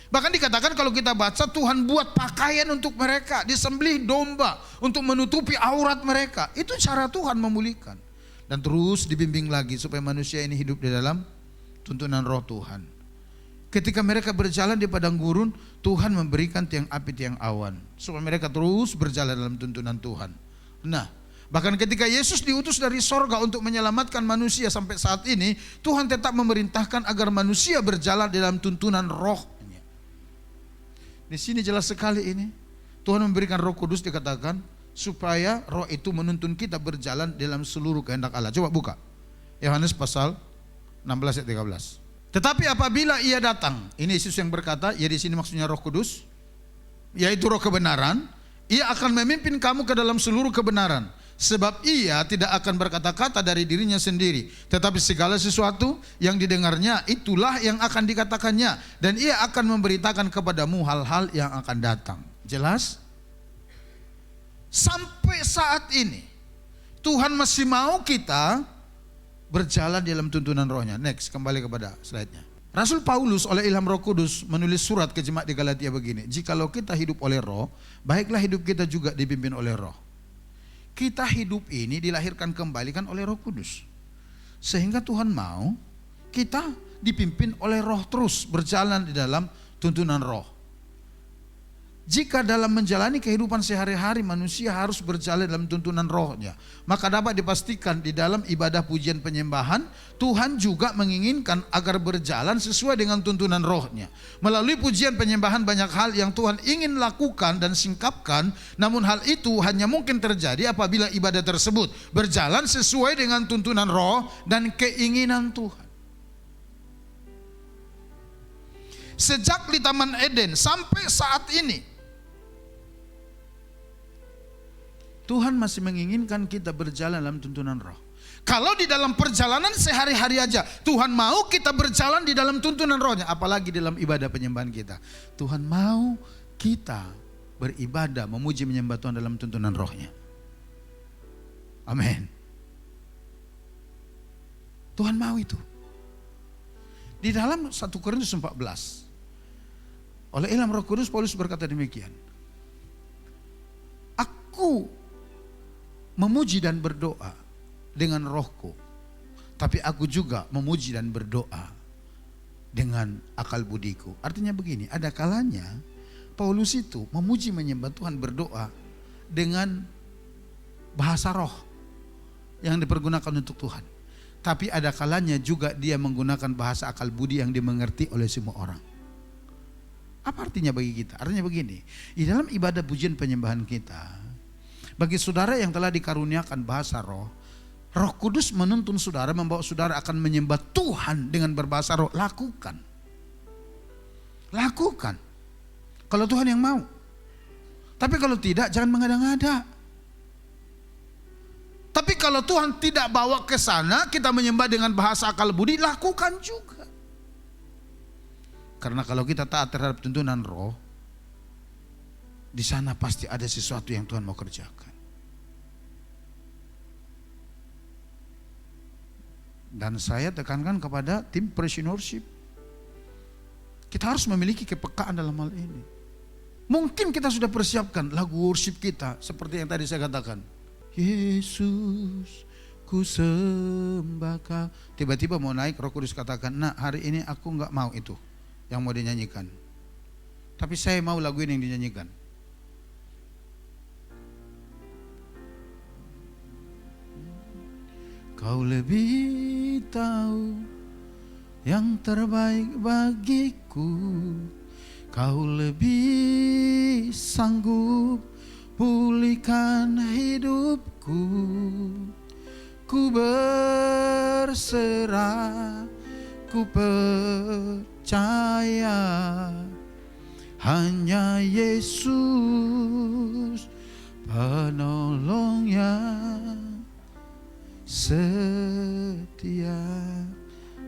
Bahkan dikatakan kalau kita baca, Tuhan buat pakaian untuk mereka, disembelih domba untuk menutupi aurat mereka. Itu cara Tuhan memulihkan. Dan terus dibimbing lagi supaya manusia ini hidup di dalam tuntunan roh Tuhan. Ketika mereka berjalan di padang gurun, Tuhan memberikan tiang api, tiang awan, supaya mereka terus berjalan dalam tuntunan Tuhan. Nah, bahkan ketika Yesus diutus dari sorga untuk menyelamatkan manusia sampai saat ini, Tuhan tetap memerintahkan agar manusia berjalan dalam tuntunan roh. Di sini jelas sekali ini. Tuhan memberikan Roh Kudus, dikatakan supaya roh itu menuntun kita berjalan dalam seluruh kehendak Allah. Coba buka Yohanes pasal 16 ayat 13. Tetapi apabila ia datang, ini Yesus yang berkata, ya di sini maksudnya Roh Kudus, yaitu roh kebenaran, ia akan memimpin kamu ke dalam seluruh kebenaran. Sebab ia tidak akan berkata-kata dari dirinya sendiri, tetapi segala sesuatu yang didengarnya itulah yang akan dikatakannya, dan ia akan memberitakan kepadamu hal-hal yang akan datang. Jelas? Sampai saat ini Tuhan masih mau kita berjalan dalam tuntunan rohnya. Next, kembali kepada slide-nya. Rasul Paulus oleh ilham Roh Kudus menulis surat ke jemaat di Galatia begini, jikalau kita hidup oleh roh, baiklah hidup kita juga dipimpin oleh roh. Kita hidup ini dilahirkan kembali kan oleh Roh Kudus. Sehingga Tuhan mau kita dipimpin oleh roh terus berjalan di dalam tuntunan roh. Jika dalam menjalani kehidupan sehari-hari manusia harus berjalan dalam tuntunan rohnya, maka dapat dipastikan di dalam ibadah pujian penyembahan, Tuhan juga menginginkan agar berjalan sesuai dengan tuntunan rohnya. Melalui pujian penyembahan banyak hal yang Tuhan ingin lakukan dan singkapkan, namun hal itu hanya mungkin terjadi apabila ibadah tersebut berjalan sesuai dengan tuntunan roh dan keinginan Tuhan. Sejak di Taman Eden sampai saat ini, Tuhan masih menginginkan kita berjalan dalam tuntunan roh. Kalau di dalam perjalanan sehari-hari aja Tuhan mau kita berjalan di dalam tuntunan rohnya, apalagi dalam ibadah penyembahan kita. Tuhan mau kita beribadah, memuji menyembah Tuhan dalam tuntunan rohnya. Amin. Tuhan mau itu. Di dalam 1 Korintus 14, oleh ilham Roh Kudus Paulus berkata demikian. Aku memuji dan berdoa dengan rohku, tapi aku juga memuji dan berdoa dengan akal budiku. Artinya begini, ada kalanya Paulus itu memuji menyembah Tuhan, berdoa dengan bahasa roh yang dipergunakan untuk Tuhan. Tapi ada kalanya juga dia menggunakan bahasa akal budi yang dimengerti oleh semua orang. Apa artinya bagi kita? Artinya begini, di dalam ibadah pujian penyembahan kita, bagi saudara yang telah dikaruniakan bahasa roh, Roh Kudus menuntun saudara, membawa saudara akan menyembah Tuhan dengan berbahasa roh. Lakukan. Lakukan. Kalau Tuhan yang mau. Tapi kalau tidak, jangan mengada-ngada. Tapi kalau Tuhan tidak bawa ke sana, kita menyembah dengan bahasa akal budi, lakukan juga. Karena kalau kita taat terhadap tuntunan roh, di sana pasti ada sesuatu yang Tuhan mau kerjakan. Dan saya tekankan kepada tim praise and worship, kita harus memiliki kepekaan dalam hal ini. Mungkin kita sudah persiapkan lagu worship kita seperti yang tadi saya katakan. Yesus, ku sembah Kau. Tiba-tiba mau naik, Roh Kudus katakan, nah hari ini aku enggak mau itu yang mau dinyanyikan. Tapi saya mau lagu ini yang dinyanyikan. Kau lebih tahu yang terbaik bagiku. Kau lebih sanggup pulihkan hidupku. Ku berserah, ku percaya, hanya Yesus penolong yang setia.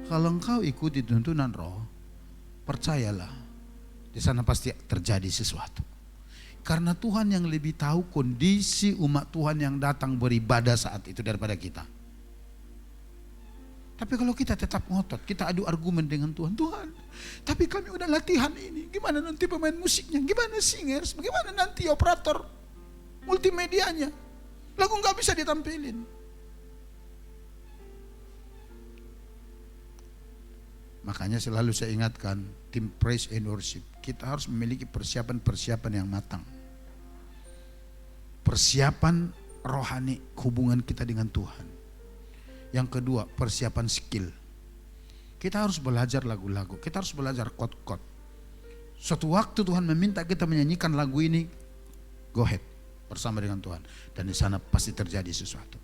Kalau engkau ikuti tuntunan roh, percayalah, di sana pasti terjadi sesuatu. Karena Tuhan yang lebih tahu kondisi umat Tuhan yang datang beribadah saat itu daripada kita. Tapi kalau kita tetap ngotot, kita adu argumen dengan Tuhan. Tuhan, tapi kami udah latihan ini. Gimana nanti pemain musiknya? Gimana singers? Bagaimana nanti operator multimedianya? Lagu gak bisa ditampilin. Makanya selalu saya ingatkan tim praise and worship, kita harus memiliki persiapan-persiapan yang matang. Persiapan rohani hubungan kita dengan Tuhan. Yang kedua, persiapan skill. Kita harus belajar lagu-lagu, kita harus belajar chord-chord. Suatu waktu Tuhan meminta kita menyanyikan lagu ini, go ahead bersama dengan Tuhan, dan di sana pasti terjadi sesuatu.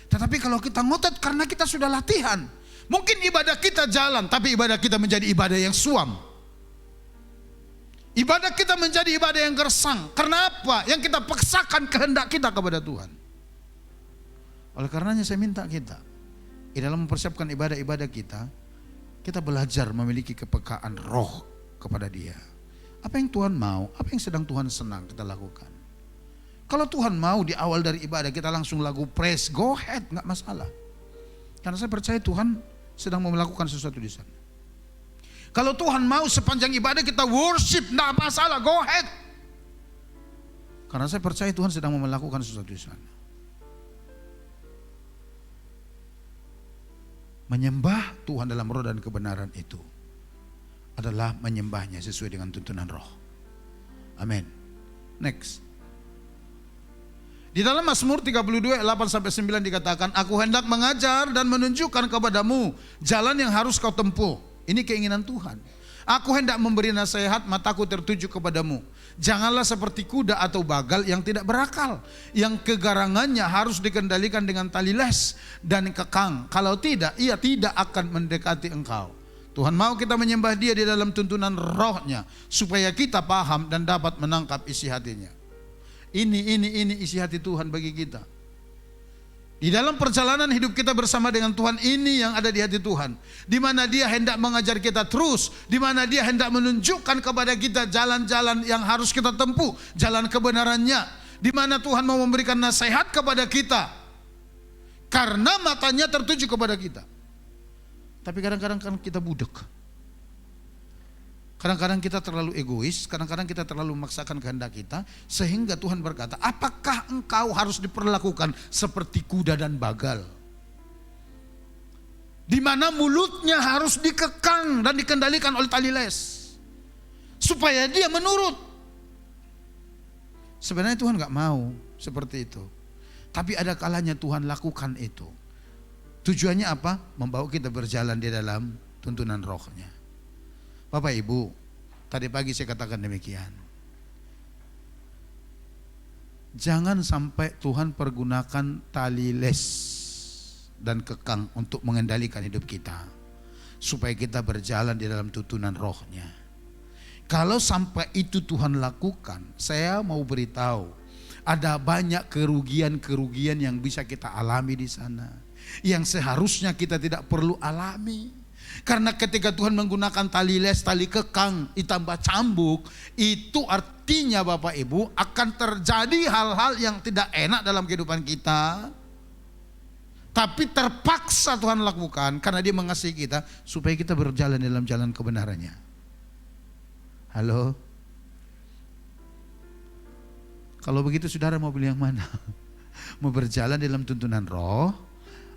Tetapi kalau kita ngotot karena kita sudah latihan, mungkin ibadah kita jalan, tapi ibadah kita menjadi ibadah yang suam. Ibadah kita menjadi ibadah yang gersang. Karena apa? Yang kita paksakan kehendak kita kepada Tuhan. Oleh karenanya saya minta kita, di dalam mempersiapkan ibadah-ibadah kita, kita belajar memiliki kepekaan roh kepada Dia. Apa yang Tuhan mau, apa yang sedang Tuhan senang kita lakukan. Kalau Tuhan mau di awal dari ibadah kita langsung lagu praise, go ahead, gak masalah. Karena saya percaya Tuhan sedang mau melakukan sesuatu di sana. Kalau Tuhan mau sepanjang ibadah kita worship, gak masalah, go ahead. Karena saya percaya Tuhan sedang mau melakukan sesuatu di sana. Menyembah Tuhan dalam roh dan kebenaran itu adalah menyembahnya sesuai dengan tuntunan roh. Amin. Next. Di dalam Mazmur 32 8-9 dikatakan, aku hendak mengajar dan menunjukkan kepadamu jalan yang harus kau tempuh. Ini keinginan Tuhan. Aku hendak memberi nasihat, mataku tertuju kepadamu. Janganlah seperti kuda atau bagal yang tidak berakal, yang kegarangannya harus dikendalikan dengan tali les dan kekang. Kalau tidak, ia tidak akan mendekati engkau. Tuhan mau kita menyembah Dia di dalam tuntunan rohnya, supaya kita paham dan dapat menangkap isi hatinya. Ini isi hati Tuhan bagi kita. Di dalam perjalanan hidup kita bersama dengan Tuhan, ini yang ada di hati Tuhan. Di mana Dia hendak mengajar kita terus, di mana Dia hendak menunjukkan kepada kita jalan-jalan yang harus kita tempuh, jalan kebenarannya. Di mana Tuhan mau memberikan nasihat kepada kita, karena matanya tertuju kepada kita. Tapi kadang-kadang kan kita budak. Kadang-kadang kita terlalu egois, kadang-kadang kita terlalu memaksakan kehendak kita, sehingga Tuhan berkata, apakah engkau harus diperlakukan seperti kuda dan bagal? Di mana mulutnya harus dikekang dan dikendalikan oleh tali les, supaya dia menurut. Sebenarnya Tuhan gak mau seperti itu. Tapi ada kalanya Tuhan lakukan itu. Tujuannya apa? Membawa kita berjalan di dalam tuntunan rohnya. Bapak Ibu, tadi pagi saya katakan demikian. Jangan sampai Tuhan pergunakan tali les dan kekang untuk mengendalikan hidup kita, supaya kita berjalan di dalam tuntunan rohnya. Kalau sampai itu Tuhan lakukan, saya mau beritahu, ada banyak kerugian-kerugian yang bisa kita alami di sana, yang seharusnya kita tidak perlu alami. Karena ketika Tuhan menggunakan tali les, tali kekang, ditambah cambuk, itu artinya Bapak Ibu akan terjadi hal-hal yang tidak enak dalam kehidupan kita. Tapi terpaksa Tuhan lakukan karena Dia mengasihi kita, supaya kita berjalan dalam jalan kebenarannya. Halo? Kalau begitu saudara mau pilih yang mana? Mau berjalan dalam tuntunan roh,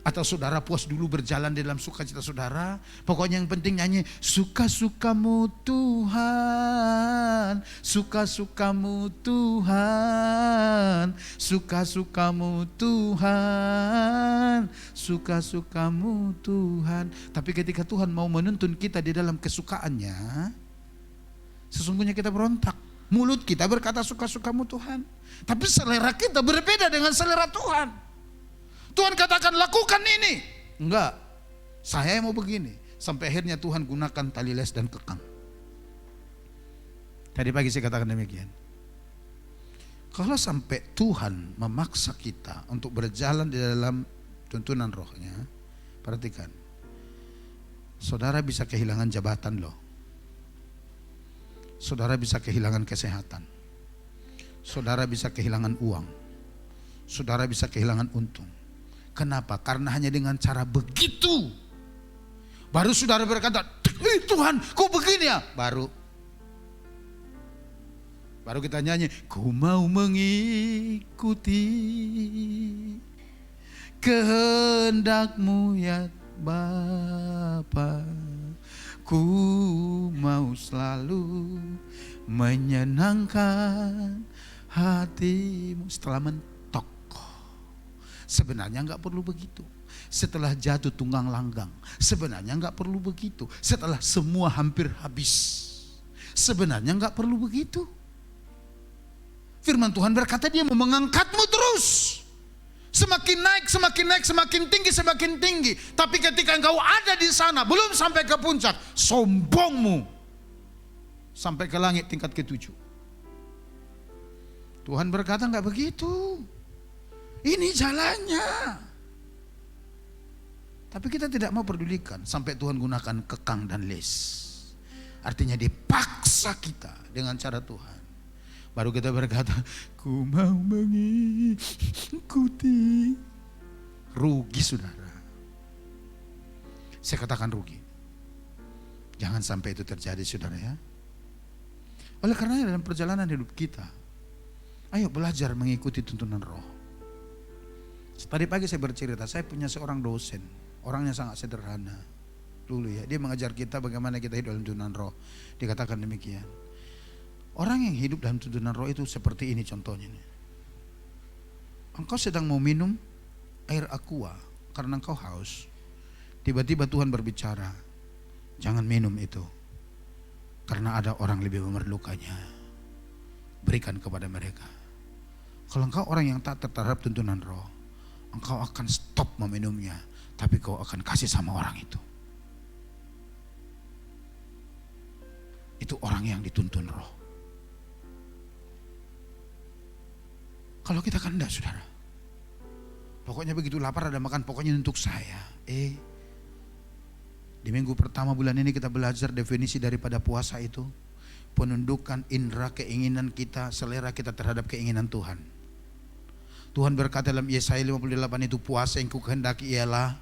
atau saudara puas dulu berjalan dalam sukacita saudara? Pokoknya yang penting nyanyi, suka-sukamu Tuhan, suka-sukamu Tuhan, suka-sukamu Tuhan, suka-sukamu Tuhan. Tapi ketika Tuhan mau menuntun kita di dalam kesukaannya, sesungguhnya kita berontak. Mulut kita berkata suka-sukamu Tuhan, tapi selera kita berbeda dengan selera Tuhan. Tuhan katakan lakukan ini, enggak, saya mau begini. Sampai akhirnya Tuhan gunakan tali les dan kekang. Tadi pagi saya katakan demikian. Kalau sampai Tuhan memaksa kita untuk berjalan di dalam tuntunan rohnya, perhatikan, saudara bisa kehilangan jabatan loh. Saudara bisa kehilangan kesehatan. Saudara bisa kehilangan uang. Saudara bisa kehilangan untung. Kenapa? Karena hanya dengan cara begitu baru saudara berkata, Tuhan kok begini ya? Baru kita nyanyi, ku mau mengikuti kehendak-Mu ya Bapa, ku mau selalu menyenangkan hati-Mu. Setelah mentok, sebenarnya enggak perlu begitu. Setelah jatuh tunggang langgang, sebenarnya enggak perlu begitu. Setelah semua hampir habis, sebenarnya enggak perlu begitu. Firman Tuhan berkata Dia mau mengangkatmu terus. Semakin naik, semakin naik, semakin tinggi, semakin tinggi. Tapi ketika engkau ada di sana, belum sampai ke puncak, sombongmu sampai ke langit tingkat ke-7. Tuhan berkata enggak begitu. Ini jalannya. Tapi kita tidak mau pedulikan sampai Tuhan gunakan kekang dan les. Artinya dipaksa kita dengan cara Tuhan. Baru kita berkata, ku mau mengikuti. Rugi saudara. Saya katakan rugi. Jangan sampai itu terjadi saudara ya. Oleh karena dalam perjalanan hidup kita, ayo belajar mengikuti tuntunan roh. Tadi pagi saya bercerita, saya punya seorang dosen, orangnya sangat sederhana. Dulu ya, dia mengajar kita bagaimana kita hidup dalam tuntunan roh. Dikatakan demikian, orang yang hidup dalam tuntunan roh itu seperti ini contohnya nih. Engkau sedang mau minum air aqua karena engkau haus. Tiba-tiba Tuhan berbicara, jangan minum itu, karena ada orang lebih memerlukannya. Berikan kepada mereka. Kalau engkau orang yang tak terhadap tuntunan roh, engkau akan stop meminumnya, tapi kau akan kasih sama orang itu. Itu orang yang dituntun roh. Kalau kita kan enggak, saudara. Pokoknya begitu lapar ada makan, pokoknya untuk saya. Di minggu pertama bulan ini kita belajar definisi daripada puasa itu. Penundukan indera keinginan kita, selera kita terhadap keinginan Tuhan. Tuhan berkata dalam Yesaya 58 itu, puasa yang kukehendaki ialah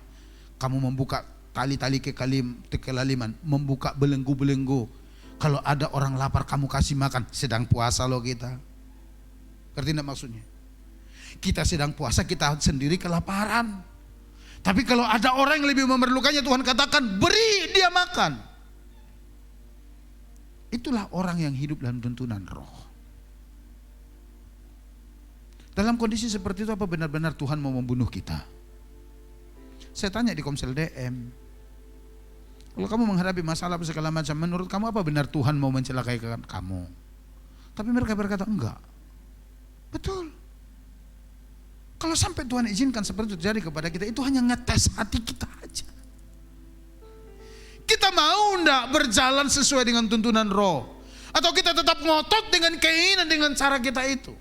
kamu membuka tali-tali kekelaliman, membuka belenggu-belenggu. Kalau ada orang lapar kamu kasih makan, sedang puasa loh kita. Ngerti enggak maksudnya? Kita sedang puasa, kita sendiri kelaparan. Tapi kalau ada orang yang lebih memerlukannya, Tuhan katakan beri dia makan. Itulah orang yang hidup dalam tuntunan roh. Dalam kondisi seperti itu, apa benar-benar Tuhan mau membunuh kita? Saya tanya di Komsel DM, kalau kamu menghadapi masalah segala macam, menurut kamu apa benar Tuhan mau mencelakai kamu? Tapi mereka berkata enggak. Betul. Kalau sampai Tuhan izinkan seperti itu terjadi kepada kita, itu hanya ngetes hati kita aja. Kita mau enggak berjalan sesuai dengan tuntunan roh? Atau kita tetap ngotot dengan keinginan dengan cara kita itu?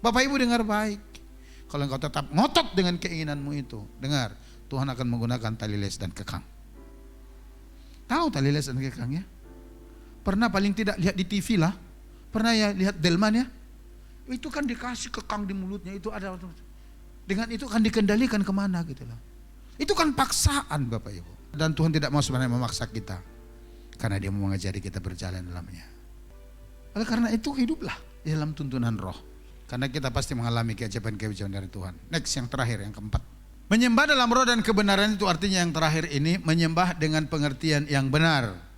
Bapak Ibu dengar baik. Kalau engkau tetap ngotot dengan keinginanmu itu, dengar, Tuhan akan menggunakan tali les dan kekang. Tahu tali les dan kekang ya? Pernah paling tidak lihat di TV lah. Pernah ya lihat delman ya? Itu kan dikasih kekang di mulutnya, itu ada. Dengan itu akan dikendalikan kemana gitu loh. Itu kan paksaan Bapak Ibu. Dan Tuhan tidak mau sebenarnya memaksa kita, karena Dia mau mengajari kita berjalan dalamnya. Oleh karena itu hiduplah di dalam tuntunan roh, karena kita pasti mengalami keajaiban-keajaiban dari Tuhan. Next, yang terakhir, yang keempat. Menyembah dalam roh dan kebenaran itu artinya yang terakhir ini, menyembah dengan pengertian yang benar.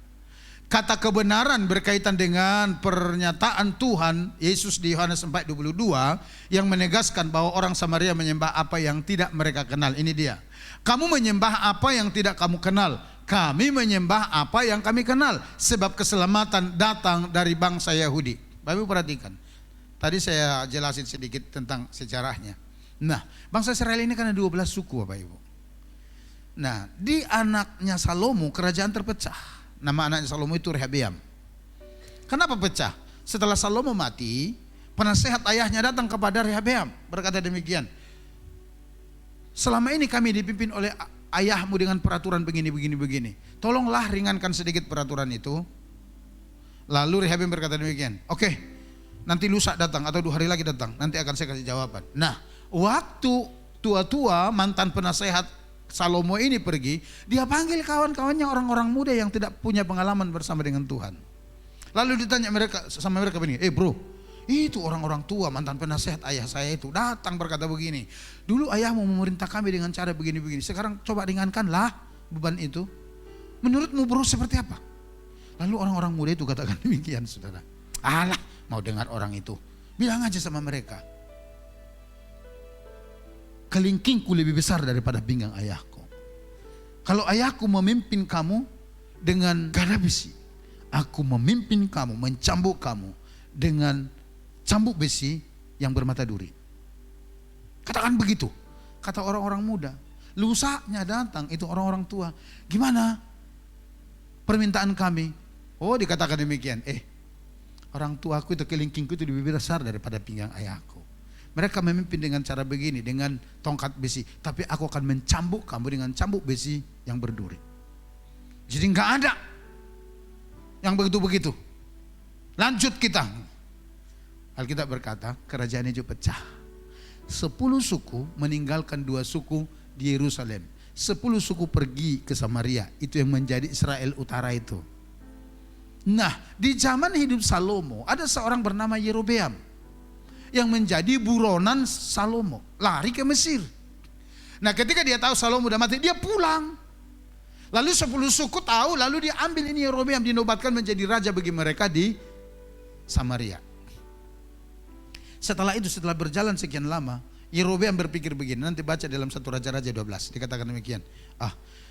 Kata kebenaran berkaitan dengan pernyataan Tuhan Yesus di Yohanes 4:22 yang menegaskan bahwa orang Samaria menyembah apa yang tidak mereka kenal. Ini dia. Kamu menyembah apa yang tidak kamu kenal. Kami menyembah apa yang kami kenal. Sebab keselamatan datang dari bangsa Yahudi. Bapak Ibu perhatikan. Tadi saya jelasin sedikit tentang sejarahnya. Nah, bangsa Israel ini kan ada 12 suku Bapak Ibu. Nah, di anaknya Salomo kerajaan terpecah. Nama anaknya Salomo itu Rehabeam. Kenapa pecah? Setelah Salomo mati, penasehat ayahnya datang kepada Rehabeam, berkata demikian, selama ini kami dipimpin oleh ayahmu dengan peraturan begini. Tolonglah ringankan sedikit peraturan itu. Lalu Rehabeam berkata demikian, oke, nanti lusa datang atau 2 hari lagi datang, nanti akan saya kasih jawaban. Nah, waktu tua-tua mantan penasehat Salomo ini pergi, dia panggil kawan-kawannya orang-orang muda yang tidak punya pengalaman bersama dengan Tuhan. Lalu ditanya sama mereka begini, bro, itu orang-orang tua mantan penasehat ayah saya itu datang berkata begini, dulu ayahmu memerintah kami dengan cara begini-begini, sekarang coba ringankanlah beban itu. Menurutmu bro seperti apa? Lalu orang-orang muda itu katakan demikian, saudara. Alah, mau dengar orang itu, bilang aja sama mereka, kelingkingku lebih besar daripada pinggang ayahku. Kalau ayahku memimpin kamu dengan gada besi, aku memimpin kamu, mencambuk kamu dengan cambuk besi yang bermata duri. Katakan begitu, kata orang-orang muda. Lusanya datang, itu orang-orang tua. Gimana permintaan kami? Oh, dikatakan demikian. Orang tuaku itu, kelingkingku itu lebih besar daripada pinggang ayahku. Mereka memimpin dengan cara begini, dengan tongkat besi. Tapi aku akan mencambuk kamu dengan cambuk besi yang berduri. Jadi enggak ada yang begitu-begitu. Lanjut kita. Alkitab berkata, kerajaan itu pecah. 10 suku meninggalkan 2 suku di Yerusalem. 10 suku pergi ke Samaria. Itu yang menjadi Israel Utara itu. Nah, di zaman hidup Salomo, ada seorang bernama Yerobeam yang menjadi buronan Salomo, lari ke Mesir. Nah, ketika dia tahu Salomo udah mati, dia pulang. Lalu 10 suku tahu, lalu dia ambil ini Yerobeam, dinobatkan menjadi raja bagi mereka di Samaria. Setelah itu, setelah berjalan sekian lama, Yerobeam berpikir begini, nanti baca dalam 1 Raja-Raja 12, dikatakan demikian.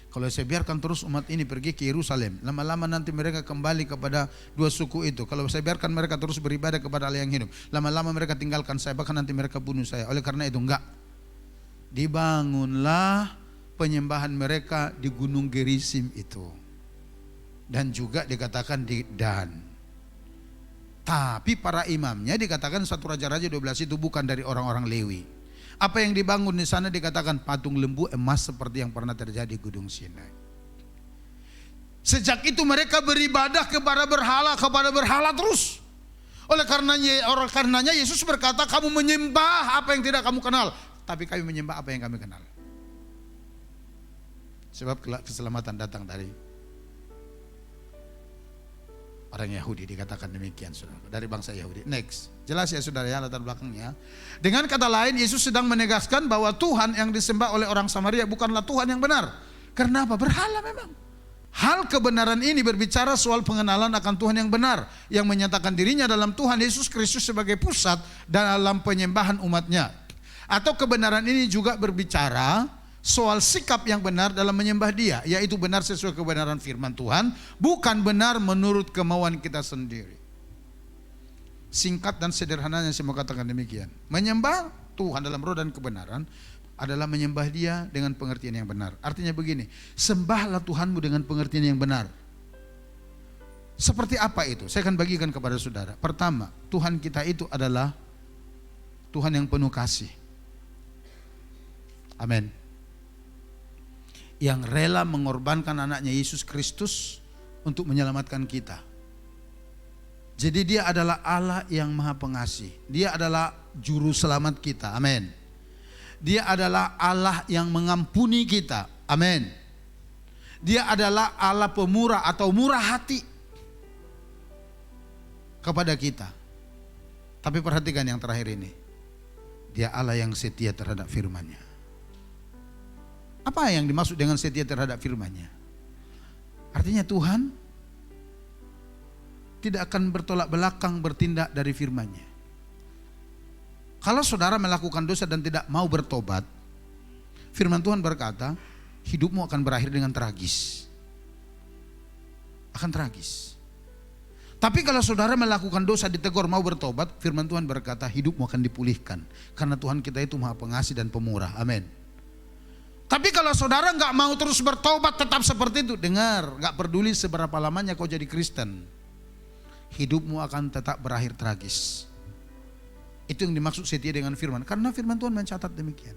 Kalau saya biarkan terus umat ini pergi ke Yerusalem, lama-lama nanti mereka kembali kepada 2 suku itu. Kalau saya biarkan mereka terus beribadah kepada Allah yang hidup, lama-lama mereka tinggalkan saya, bahkan nanti mereka bunuh saya. Oleh karena itu enggak, dibangunlah penyembahan mereka di Gunung Gerisim itu. Dan juga dikatakan di Dan. Tapi para imamnya dikatakan satu Raja-Raja 12 itu bukan dari orang-orang Lewi. Apa yang dibangun di sana dikatakan patung lembu emas seperti yang pernah terjadi di Gunung Sinai. Sejak itu mereka beribadah kepada berhala terus. Oleh karenanya Yesus berkata, kamu menyembah apa yang tidak kamu kenal, tapi kami menyembah apa yang kami kenal. Sebab keselamatan datang dari orang Yahudi, dikatakan demikian, saudara, dari bangsa Yahudi. Next, jelas ya saudara ya latar belakangnya. Dengan kata lain, Yesus sedang menegaskan bahwa Tuhan yang disembah oleh orang Samaria bukanlah Tuhan yang benar. Karena apa? Berhala memang. Hal kebenaran ini berbicara soal pengenalan akan Tuhan yang benar, yang menyatakan dirinya dalam Tuhan Yesus Kristus sebagai pusat dalam penyembahan umatnya. Atau kebenaran ini juga berbicara soal sikap yang benar dalam menyembah Dia, yaitu benar sesuai kebenaran firman Tuhan, bukan benar menurut kemauan kita sendiri. Singkat dan sederhananya saya mau katakan demikian. Menyembah Tuhan dalam roh dan kebenaran adalah menyembah Dia dengan pengertian yang benar. Artinya begini, sembahlah Tuhanmu dengan pengertian yang benar. Seperti apa itu? Saya akan bagikan kepada saudara. Pertama, Tuhan kita itu adalah Tuhan yang penuh kasih. Amin. Yang rela mengorbankan anaknya Yesus Kristus untuk menyelamatkan kita. Jadi Dia adalah Allah yang maha pengasih. Dia adalah juru selamat kita. Amin. Dia adalah Allah yang mengampuni kita. Amin. Dia adalah Allah pemurah atau murah hati kepada kita. Tapi perhatikan yang terakhir ini. Dia Allah yang setia terhadap firman-Nya. Apa yang dimaksud dengan setia terhadap firman-Nya? Artinya Tuhan tidak akan bertolak belakang bertindak dari firman-Nya. Kalau saudara melakukan dosa dan tidak mau bertobat, firman Tuhan berkata, hidupmu akan berakhir dengan tragis. Akan tragis. Tapi kalau saudara melakukan dosa, ditegur, mau bertobat, firman Tuhan berkata, hidupmu akan dipulihkan. Karena Tuhan kita itu maha pengasih dan pemurah. Amin. Tapi kalau saudara nggak mau terus bertobat, tetap seperti itu, dengar, nggak peduli seberapa lamanya kau jadi Kristen, hidupmu akan tetap berakhir tragis. Itu yang dimaksud setia dengan firman. Karena firman Tuhan mencatat demikian.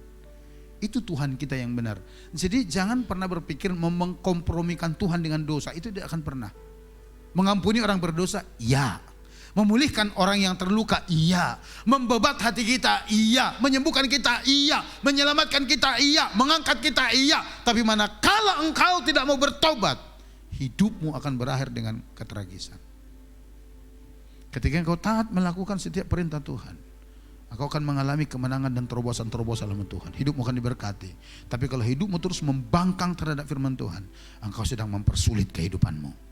Itu Tuhan kita yang benar. Jadi jangan pernah berpikir mengkompromikan Tuhan dengan dosa. Itu tidak akan pernah. Mengampuni orang berdosa, iya. Memulihkan orang yang terluka, iya. Membebat hati kita, iya. Menyembuhkan kita, iya. Menyelamatkan kita, iya. Mengangkat kita, iya. Tapi manakala engkau tidak mau bertobat, hidupmu akan berakhir dengan ketragisan. Ketika engkau taat melakukan setiap perintah Tuhan, engkau akan mengalami kemenangan dan terobosan-terobosan dalam Tuhan. Hidupmu akan diberkati. Tapi kalau hidupmu terus membangkang terhadap firman Tuhan, engkau sedang mempersulit kehidupanmu.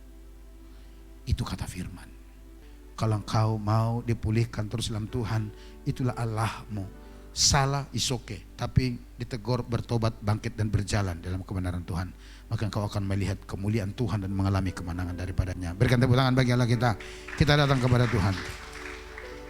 Itu kata firman. Kalau engkau mau dipulihkan terus dalam Tuhan, itulah Allahmu. Salah is okay, tapi ditegur, bertobat, bangkit dan berjalan dalam kebenaran Tuhan, maka engkau akan melihat kemuliaan Tuhan dan mengalami kemenangan daripadanya. Berikan tepuk tangan bagi Allah kita. Kita datang kepada Tuhan.